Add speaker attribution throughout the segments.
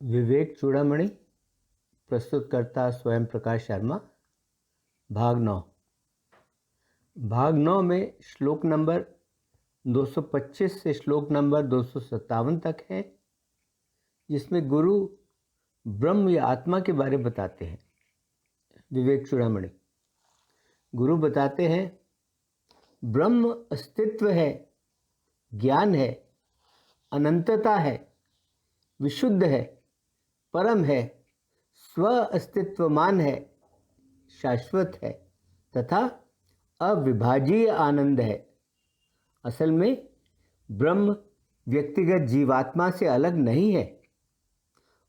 Speaker 1: विवेक चूड़ामणि प्रस्तुतकर्ता स्वयं प्रकाश शर्मा। भाग 9। भाग 9 में श्लोक नंबर 225 से श्लोक नंबर 257 तक है, जिसमें गुरु ब्रह्म या आत्मा के बारे में बताते हैं। विवेक चूड़ामणि गुरु बताते हैं, ब्रह्म अस्तित्व है, ज्ञान है, अनंतता है, विशुद्ध है, परम है, स्व अस्तित्वमान है, शाश्वत है तथा अविभाज्य आनंद है। असल में ब्रह्म व्यक्तिगत जीवात्मा से अलग नहीं है।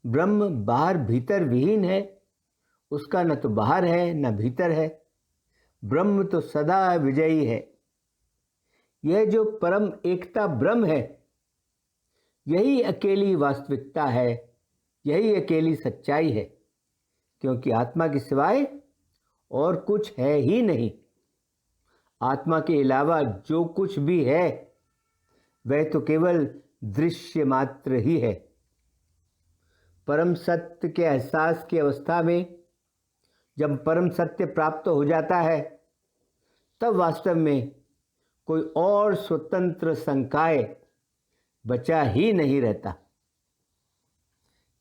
Speaker 1: ब्रह्म बाहर भीतर विहीन है, उसका न तो बाहर है न भीतर है। ब्रह्म तो सदा विजयी है। यह जो परम एकता ब्रह्म है, यही अकेली वास्तविकता है, यही अकेली सच्चाई है, क्योंकि आत्मा के सिवाय और कुछ है ही नहीं। आत्मा के अलावा जो कुछ भी है वह तो केवल दृश्य मात्र ही है। परम सत्य के एहसास की अवस्था में जब परम सत्य प्राप्त हो जाता है, तब वास्तव में कोई और स्वतंत्र संकाय बचा ही नहीं रहता।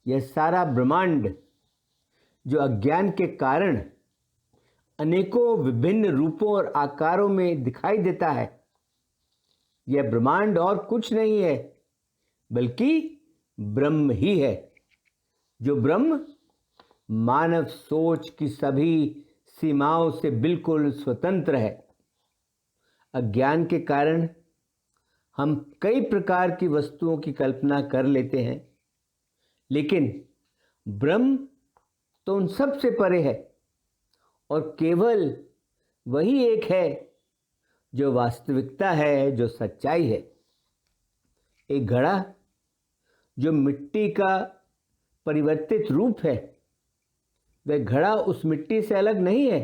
Speaker 1: यह सारा ब्रह्मांड जो अज्ञान के कारण अनेकों विभिन्न रूपों और आकारों में दिखाई देता है, यह ब्रह्मांड और कुछ नहीं है बल्कि ब्रह्म ही है। जो ब्रह्म मानव सोच की सभी सीमाओं से बिल्कुल स्वतंत्र है। अज्ञान के कारण हम कई प्रकार की वस्तुओं की कल्पना कर लेते हैं, लेकिन ब्रह्म तो उन सब से परे है और केवल वही एक है जो वास्तविकता है, जो सच्चाई है। एक घड़ा जो मिट्टी का परिवर्तित रूप है, वह घड़ा उस मिट्टी से अलग नहीं है।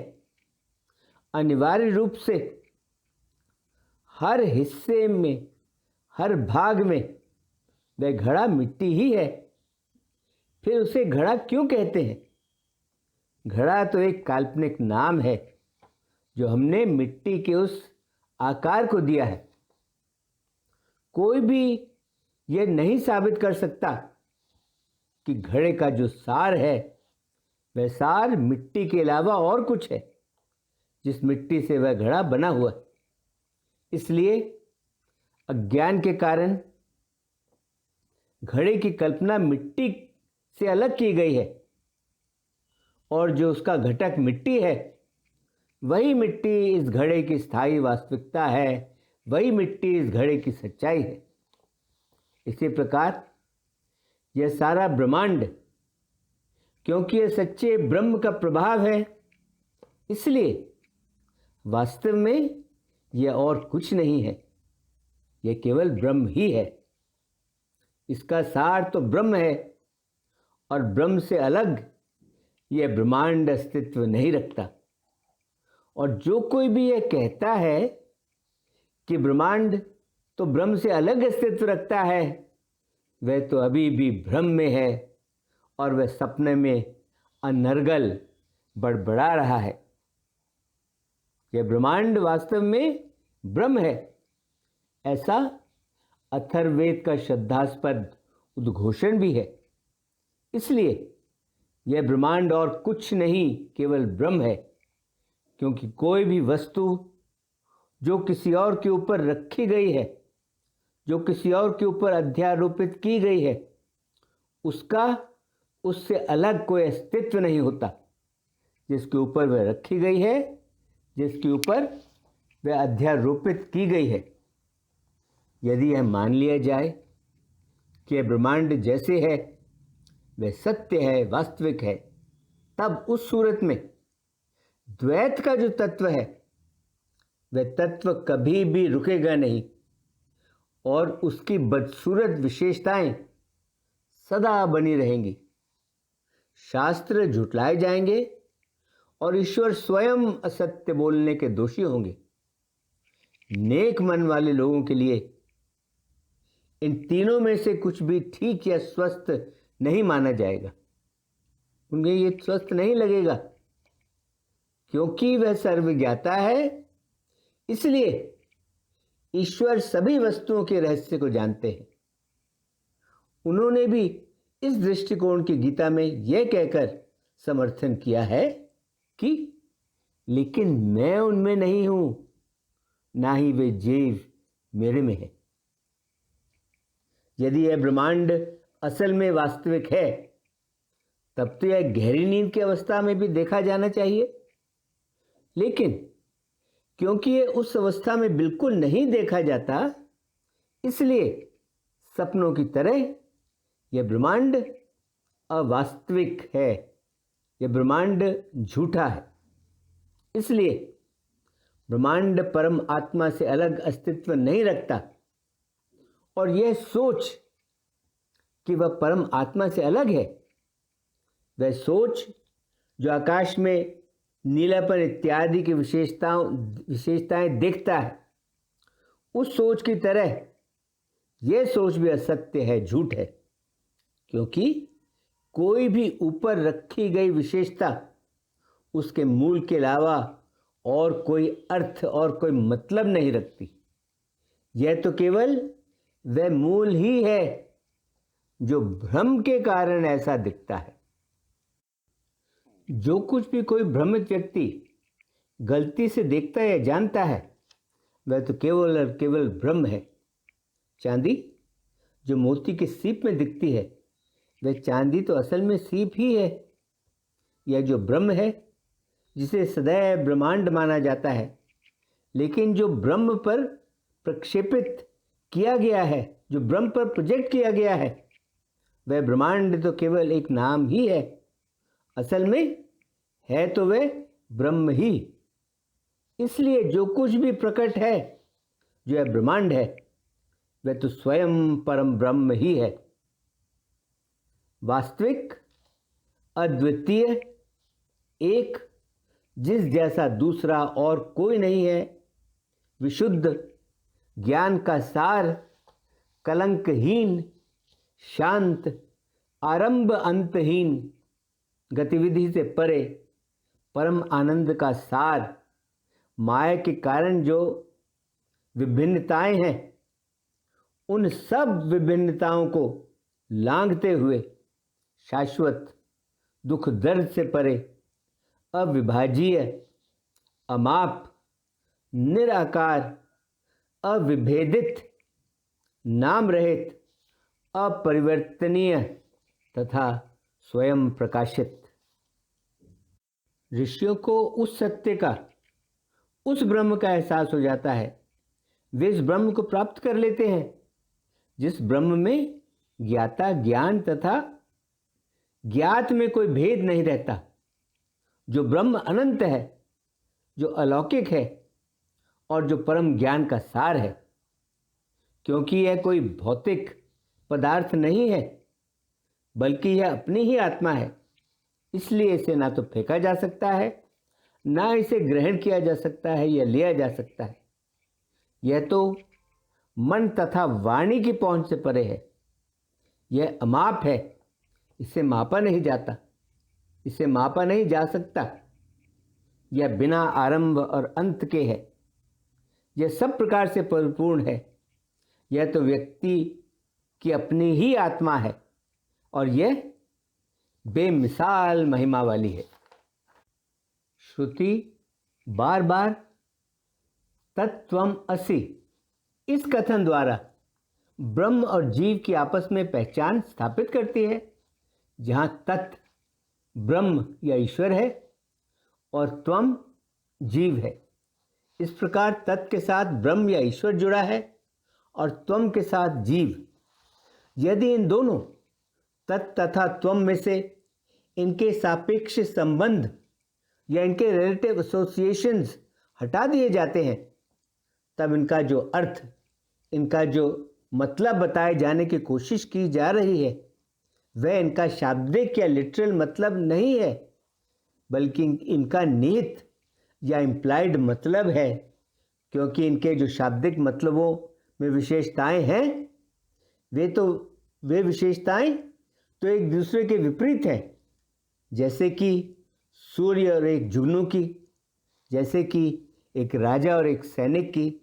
Speaker 1: अनिवार्य रूप से हर हिस्से में, हर भाग में वह घड़ा मिट्टी ही है। फिर उसे घड़ा क्यों कहते हैं? घड़ा तो एक काल्पनिक नाम है जो हमने मिट्टी के उस आकार को दिया है। कोई भी यह नहीं साबित कर सकता कि घड़े का जो सार है वह सार मिट्टी के अलावा और कुछ है, जिस मिट्टी से वह घड़ा बना हुआ है। इसलिए अज्ञान के कारण घड़े की कल्पना मिट्टी से अलग की गई है, और जो उसका घटक मिट्टी है, वही मिट्टी इस घड़े की स्थायी वास्तविकता है, वही मिट्टी इस घड़े की सच्चाई है। इसी प्रकार यह सारा ब्रह्मांड, क्योंकि यह सच्चे ब्रह्म का प्रभाव है, इसलिए वास्तव में यह और कुछ नहीं है, यह केवल ब्रह्म ही है। इसका सार तो ब्रह्म है और ब्रह्म से अलग यह ब्रह्मांड अस्तित्व नहीं रखता। और जो कोई भी यह कहता है कि ब्रह्मांड तो ब्रह्म से अलग अस्तित्व रखता है, वह तो अभी भी भ्रम में है और वह सपने में अनर्गल बड़बड़ा रहा है। यह ब्रह्मांड वास्तव में ब्रह्म है, ऐसा अथर्ववेद का श्रद्धास्पद उद्घोषण भी है। इसलिए यह ब्रह्मांड और कुछ नहीं, केवल ब्रह्म है, क्योंकि कोई भी वस्तु जो किसी और के ऊपर रखी गई है, जो किसी और के ऊपर अध्यारोपित की गई है, उसका उससे अलग कोई अस्तित्व नहीं होता। जिसके ऊपर वह रखी गई है, जिसके ऊपर वह अध्यारोपित की गई है, यदि यह मान लिया जाए कि यह ब्रह्मांड जैसे है वह सत्य है, वास्तविक है, तब उस सूरत में द्वैत का जो तत्व है वह तत्व कभी भी रुकेगा नहीं और उसकी बदसूरत विशेषताएं सदा बनी रहेंगी। शास्त्र झुटलाए जाएंगे और ईश्वर स्वयं असत्य बोलने के दोषी होंगे। नेक मन वाले लोगों के लिए इन तीनों में से कुछ भी ठीक या स्वस्थ नहीं माना जाएगा, उन्हें ये स्वस्थ नहीं लगेगा, क्योंकि वह सर्वज्ञाता है। इसलिए ईश्वर सभी वस्तुओं के रहस्य को जानते हैं। उन्होंने भी इस दृष्टिकोण की गीता में यह कहकर समर्थन किया है कि लेकिन मैं उनमें नहीं हूं, ना ही वे जीव मेरे में है। यदि यह ब्रह्मांड असल में वास्तविक है, तब तो यह गहरी नींद की अवस्था में भी देखा जाना चाहिए, लेकिन क्योंकि यह उस अवस्था में बिल्कुल नहीं देखा जाता, इसलिए सपनों की तरह यह ब्रह्मांड अवास्तविक है, यह ब्रह्मांड झूठा है। इसलिए ब्रह्मांड परम आत्मा से अलग अस्तित्व नहीं रखता, और यह सोच कि वह परम आत्मा से अलग है, वह सोच जो आकाश में नीलापन इत्यादि की विशेषताएं देखता है, उस सोच की तरह यह सोच भी असत्य है, झूठ है, क्योंकि कोई भी ऊपर रखी गई विशेषता उसके मूल के अलावा और कोई अर्थ और कोई मतलब नहीं रखती। यह तो केवल वह मूल ही है जो भ्रम के कारण ऐसा दिखता है। जो कुछ भी कोई भ्रमित व्यक्ति गलती से देखता या जानता है, वह तो केवल और केवल भ्रम है। चांदी जो मोती के सीप में दिखती है, वह चांदी तो असल में सीप ही है। यह जो ब्रह्म है, जिसे सदैव ब्रह्मांड माना जाता है, लेकिन जो ब्रह्म पर प्रक्षेपित किया गया है, जो ब्रह्म पर प्रोजेक्ट किया गया है, वह ब्रह्मांड तो केवल एक नाम ही है। असल में है तो वह ब्रह्म ही। इसलिए जो कुछ भी प्रकट है, जो है ब्रह्मांड है, वह तो स्वयं परम ब्रह्म ही है। वास्तविक, अद्वितीय, एक, जिस जैसा दूसरा और कोई नहीं है, विशुद्ध, ज्ञान का सार, कलंकहीन, शांत, आरंभ अंतहीन, गतिविधि से परे, परम आनंद का सार, माया के कारण जो विभिन्नताएं हैं, उन सब विभिन्नताओं को लांघते हुए शाश्वत, दुख दर्द से परे, अविभाज्य, अमाप, निराकार, अविभेदित, नाम रहित, अपरिवर्तनीय तथा स्वयं प्रकाशित। ऋषियों को उस सत्य का, उस ब्रह्म का एहसास हो जाता है। वे इस ब्रह्म को प्राप्त कर लेते हैं जिस ब्रह्म में ज्ञाता, ज्ञान तथा ज्ञात में कोई भेद नहीं रहता, जो ब्रह्म अनंत है, जो अलौकिक है और जो परम ज्ञान का सार है। क्योंकि यह कोई भौतिक पदार्थ नहीं है, बल्कि यह अपनी ही आत्मा है, इसलिए इसे ना तो फेंका जा सकता है, ना इसे ग्रहण किया जा सकता है या लिया जा सकता है। यह तो मन तथा वाणी की पहुंच से परे है। यह अमाप है, इसे मापा नहीं जाता, इसे मापा नहीं जा सकता। यह बिना आरंभ और अंत के है। यह सब प्रकार से परिपूर्ण है। यह तो व्यक्ति की अपनी ही आत्मा है और यह बेमिसाल महिमा वाली है। श्रुति बार बार तत्त्वम असि इस कथन द्वारा ब्रह्म और जीव की आपस में पहचान स्थापित करती है, जहाँ तत् ब्रह्म या ईश्वर है और त्वम जीव है। इस प्रकार तत् के साथ ब्रह्म या ईश्वर जुड़ा है और त्वम के साथ जीव। यदि इन दोनों तत् तथा त्वम में से इनके सापेक्ष संबंध या इनके रिलेटिव एसोसिएशंस हटा दिए जाते हैं, तब इनका जो अर्थ, इनका जो मतलब बताए जाने की कोशिश की जा रही है, वह इनका शाब्दिक या लिटरल मतलब नहीं है, बल्कि इनका निहित या इम्प्लाइड मतलब है। क्योंकि इनके जो शाब्दिक मतलबों में विशेषताएं हैं, वे विशेषताएं तो एक दूसरे के विपरीत हैं, जैसे कि सूर्य और एक जुगनू की, जैसे कि एक राजा और एक सैनिक की,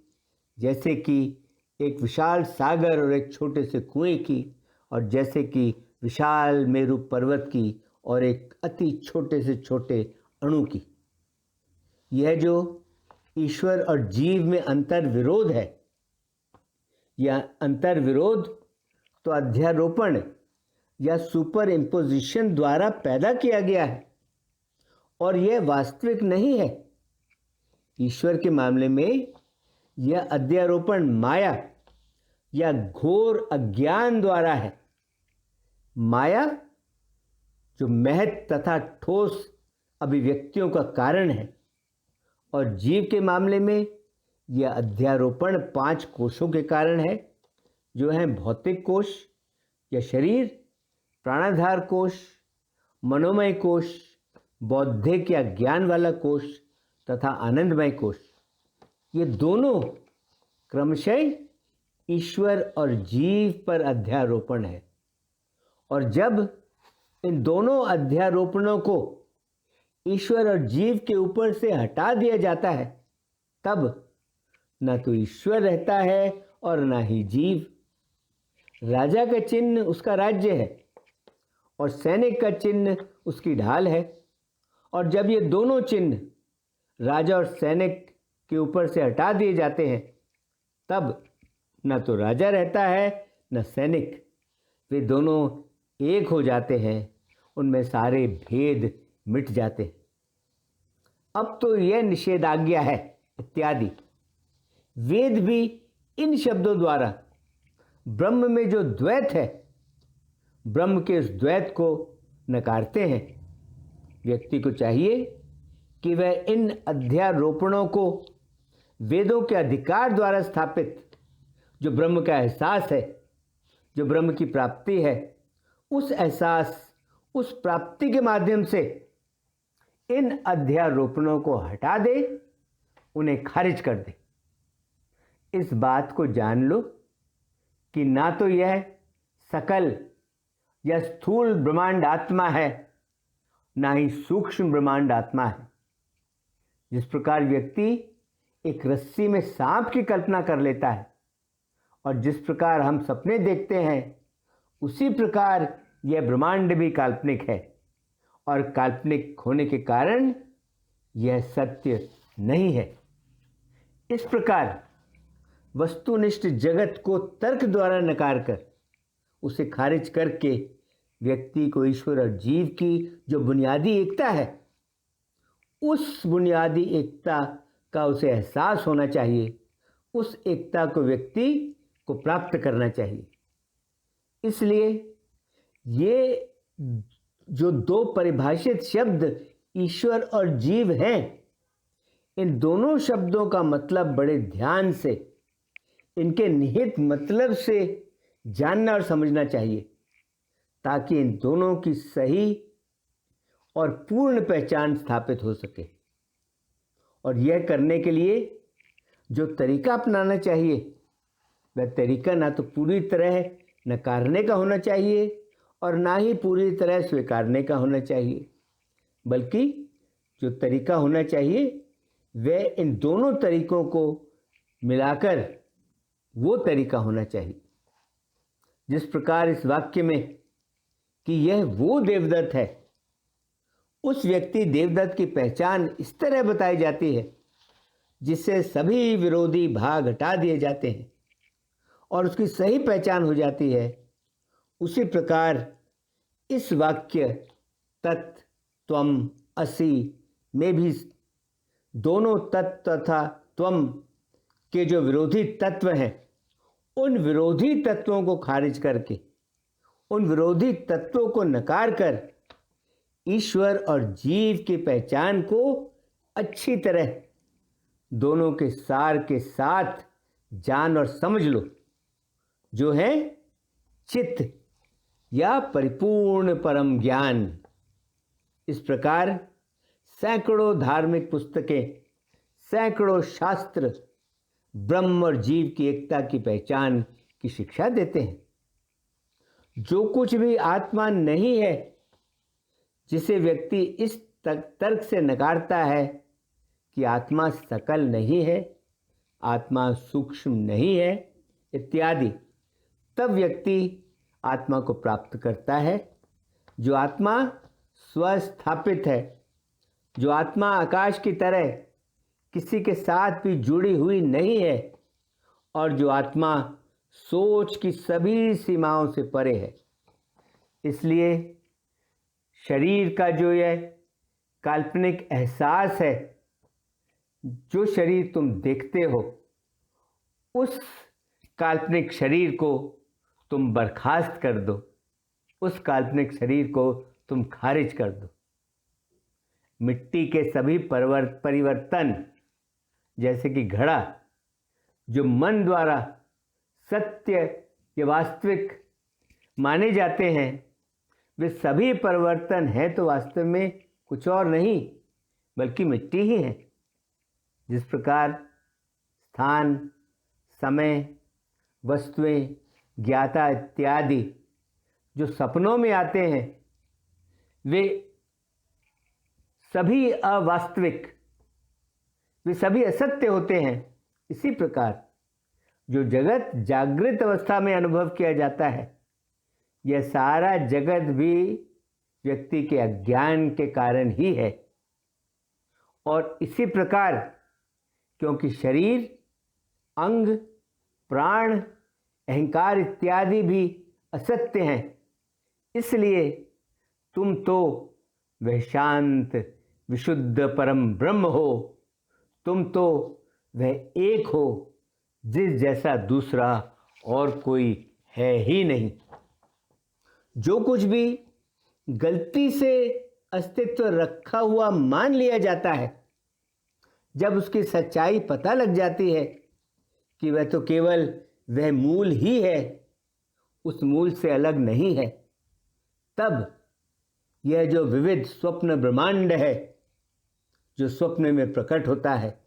Speaker 1: जैसे कि एक विशाल सागर और एक छोटे से कुएं की, और जैसे कि विशाल मेरु पर्वत की और एक अति छोटे से छोटे अणु की। यह जो ईश्वर और जीव में अंतर विरोध है, यह अंतर विरोध तो अध्यारोपण या सुपर इम्पोजिशन द्वारा पैदा किया गया है और यह वास्तविक नहीं है। ईश्वर के मामले में यह अध्यारोपण माया या घोर अज्ञान द्वारा है। माया जो महत तथा ठोस अभिव्यक्तियों का कारण है, और जीव के मामले में यह अध्यारोपण 5 कोशों के कारण है, जो हैं भौतिक कोश या शरीर, प्राणाधार कोश, मनोमय कोश, बौद्धिक या ज्ञान वाला कोश तथा आनंदमय कोश। ये दोनों क्रमशः ईश्वर और जीव पर अध्यारोपण है। और जब इन दोनों अध्यारोपणों को ईश्वर और जीव के ऊपर से हटा दिया जाता है, तब न तो ईश्वर रहता है और न ही जीव। राजा का चिन्ह उसका राज्य है और सैनिक का चिन्ह उसकी ढाल है, और जब ये दोनों चिन्ह राजा और सैनिक के ऊपर से हटा दिए जाते हैं, तब न तो राजा रहता है न सैनिक। वे दोनों एक हो जाते हैं, उनमें सारे भेद मिट जाते हैं। अब तो यह निषेधाज्ञा है इत्यादि। वेद भी इन शब्दों द्वारा ब्रह्म में जो द्वैत है, ब्रह्म के उस द्वैत को नकारते हैं। व्यक्ति को चाहिए कि वह इन अध्यारोपणों को वेदों के अधिकार द्वारा स्थापित जो ब्रह्म का एहसास है, जो ब्रह्म की प्राप्ति है, उस एहसास, उस प्राप्ति के माध्यम से इन अध्यारोपणों को हटा दे, उन्हें खारिज कर दे। इस बात को जान लो कि ना तो यह सकल या स्थूल ब्रह्मांड आत्मा है, ना ही सूक्ष्म ब्रह्मांड आत्मा है। जिस प्रकार व्यक्ति एक रस्सी में सांप की कल्पना कर लेता है और जिस प्रकार हम सपने देखते हैं, उसी प्रकार यह ब्रह्मांड भी काल्पनिक है, और काल्पनिक होने के कारण यह सत्य नहीं है। इस प्रकार वस्तुनिष्ठ जगत को तर्क द्वारा नकार कर, उसे खारिज करके व्यक्ति को ईश्वर और जीव की जो बुनियादी एकता है, उस बुनियादी एकता का उसे एहसास होना चाहिए। उस एकता को व्यक्ति को प्राप्त करना चाहिए। इसलिए ये जो 2 परिभाषित शब्द ईश्वर और जीव हैं, इन दोनों शब्दों का मतलब बड़े ध्यान से, इनके निहित मतलब से जानना और समझना चाहिए, ताकि इन दोनों की सही और पूर्ण पहचान स्थापित हो सके। और यह करने के लिए जो तरीका अपनाना चाहिए, वह तरीका ना तो पूरी तरह नकारने का होना चाहिए और ना ही पूरी तरह स्वीकारने का होना चाहिए, बल्कि जो तरीका होना चाहिए वह इन दोनों तरीकों को मिलाकर वो तरीका होना चाहिए। जिस प्रकार इस वाक्य में कि यह वो देवदत्त है, उस व्यक्ति देवदत्त की पहचान इस तरह बताई जाती है जिससे सभी विरोधी भाग हटा दिए जाते हैं और उसकी सही पहचान हो जाती है, उसी प्रकार इस वाक्य तत् त्वम असि में भी दोनों तत् तथा त्वम के जो विरोधी तत्व हैं, उन विरोधी तत्वों को खारिज करके, उन विरोधी तत्वों को नकार कर ईश्वर और जीव की पहचान को अच्छी तरह दोनों के सार के साथ जान और समझ लो, जो है चित्त या परिपूर्ण परम ज्ञान। इस प्रकार सैकड़ों धार्मिक पुस्तकें, सैकड़ों शास्त्र ब्रह्म और जीव की एकता की पहचान की शिक्षा देते हैं। जो कुछ भी आत्मा नहीं है, जिसे व्यक्ति इस तर्क से नकारता है कि आत्मा सकल नहीं है, आत्मा सूक्ष्म नहीं है इत्यादि, तब व्यक्ति आत्मा को प्राप्त करता है। जो आत्मा स्वस्थापित है, जो आत्मा आकाश की तरह किसी के साथ भी जुड़ी हुई नहीं है, और जो आत्मा सोच की सभी सीमाओं से परे है। इसलिए शरीर का जो यह काल्पनिक एहसास है, जो शरीर तुम देखते हो, उस काल्पनिक शरीर को तुम बर्खास्त कर दो, उस काल्पनिक शरीर को तुम खारिज कर दो। मिट्टी के सभी परिवर्तन, जैसे कि घड़ा, जो मन द्वारा सत्य या वास्तविक माने जाते हैं, वे सभी परिवर्तन हैं तो वास्तव में कुछ और नहीं बल्कि मिट्टी ही है। जिस प्रकार स्थान, समय, वस्तुएं, ज्ञाता इत्यादि जो सपनों में आते हैं, वे सभी अवास्तविक, वे सभी असत्य होते हैं। इसी प्रकार जो जगत जागृत अवस्था में अनुभव किया जाता है, यह सारा जगत भी व्यक्ति के अज्ञान के कारण ही है। और इसी प्रकार क्योंकि शरीर, अंग, प्राण, अहंकार इत्यादि भी असत्य हैं, इसलिए तुम तो वह शांत विशुद्ध परम ब्रह्म हो, तुम तो वह एक हो जिस जैसा दूसरा और कोई है ही नहीं। जो कुछ भी गलती से अस्तित्व रखा हुआ मान लिया जाता है, जब उसकी सच्चाई पता लग जाती है कि वह तो केवल वह मूल ही है, उस मूल से अलग नहीं है, तब यह जो विविध स्वप्न ब्रह्मांड है, जो स्वप्न में प्रकट होता है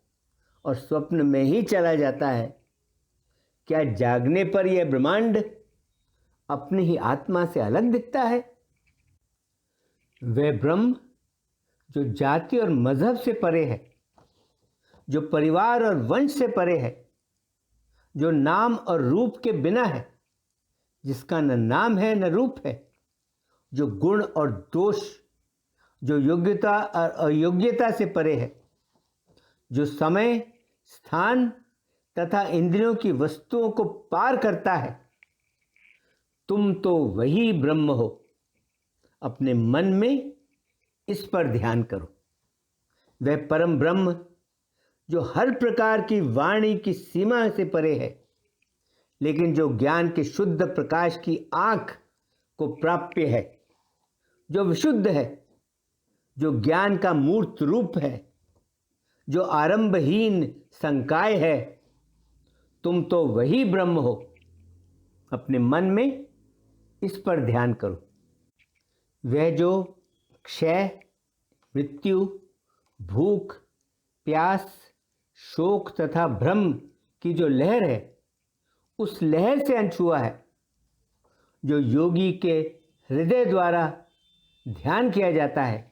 Speaker 1: और स्वप्न में ही चला जाता है, क्या जागने पर यह ब्रह्मांड अपनी ही आत्मा से अलग दिखता है? वह ब्रह्म जो जाति और मजहब से परे है, जो परिवार और वंश से परे है, जो नाम और रूप के बिना है, जिसका न नाम है न रूप है, जो गुण और दोष, जो योग्यता और अयोग्यता से परे है, जो समय, स्थान तथा इंद्रियों की वस्तुओं को पार करता है, तुम तो वही ब्रह्म हो। अपने मन में इस पर ध्यान करो। वह परम ब्रह्म जो हर प्रकार की वाणी की सीमा से परे है, लेकिन जो ज्ञान के शुद्ध प्रकाश की आंख को प्राप्य है, जो विशुद्ध है, जो ज्ञान का मूर्त रूप है, जो आरंभहीन संकाय है, तुम तो वही ब्रह्म हो। अपने मन में इस पर ध्यान करो। वह जो क्षय, मृत्यु, भूख, प्यास, शोक तथा भ्रम की जो लहर है, उस लहर से अनछुआ है, जो योगी के हृदय द्वारा ध्यान किया जाता है,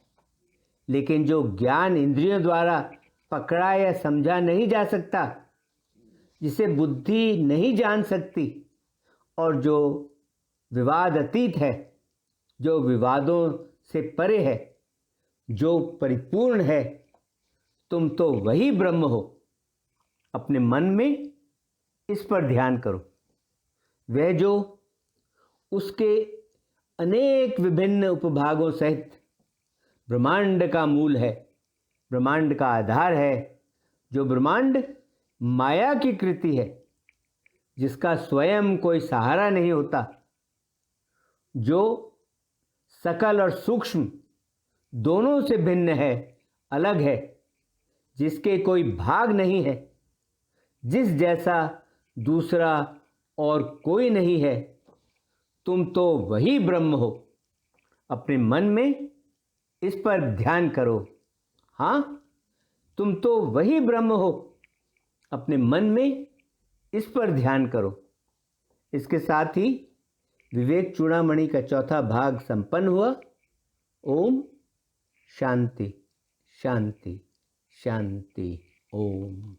Speaker 1: लेकिन जो ज्ञान इंद्रियों द्वारा पकड़ा या समझा नहीं जा सकता, जिसे बुद्धि नहीं जान सकती, और जो विवाद अतीत है, जो विवादों से परे है, जो परिपूर्ण है, तुम तो वही ब्रह्म हो। अपने मन में इस पर ध्यान करो। वह जो उसके अनेक विभिन्न उपभागों सहित ब्रह्मांड का मूल है, ब्रह्मांड का आधार है, जो ब्रह्मांड माया की कृति है, जिसका स्वयं कोई सहारा नहीं होता, जो सकल और सूक्ष्म दोनों से भिन्न है, अलग है, जिसके कोई भाग नहीं है, जिस जैसा दूसरा और कोई नहीं है, तुम तो वही ब्रह्म हो। अपने मन में इस पर ध्यान करो। हाँ, तुम तो वही ब्रह्म हो। अपने मन में इस पर ध्यान करो। इसके साथ ही विवेक चूड़ामणि का चौथा भाग संपन्न हुआ। ओम शांति शांति शांति ओम।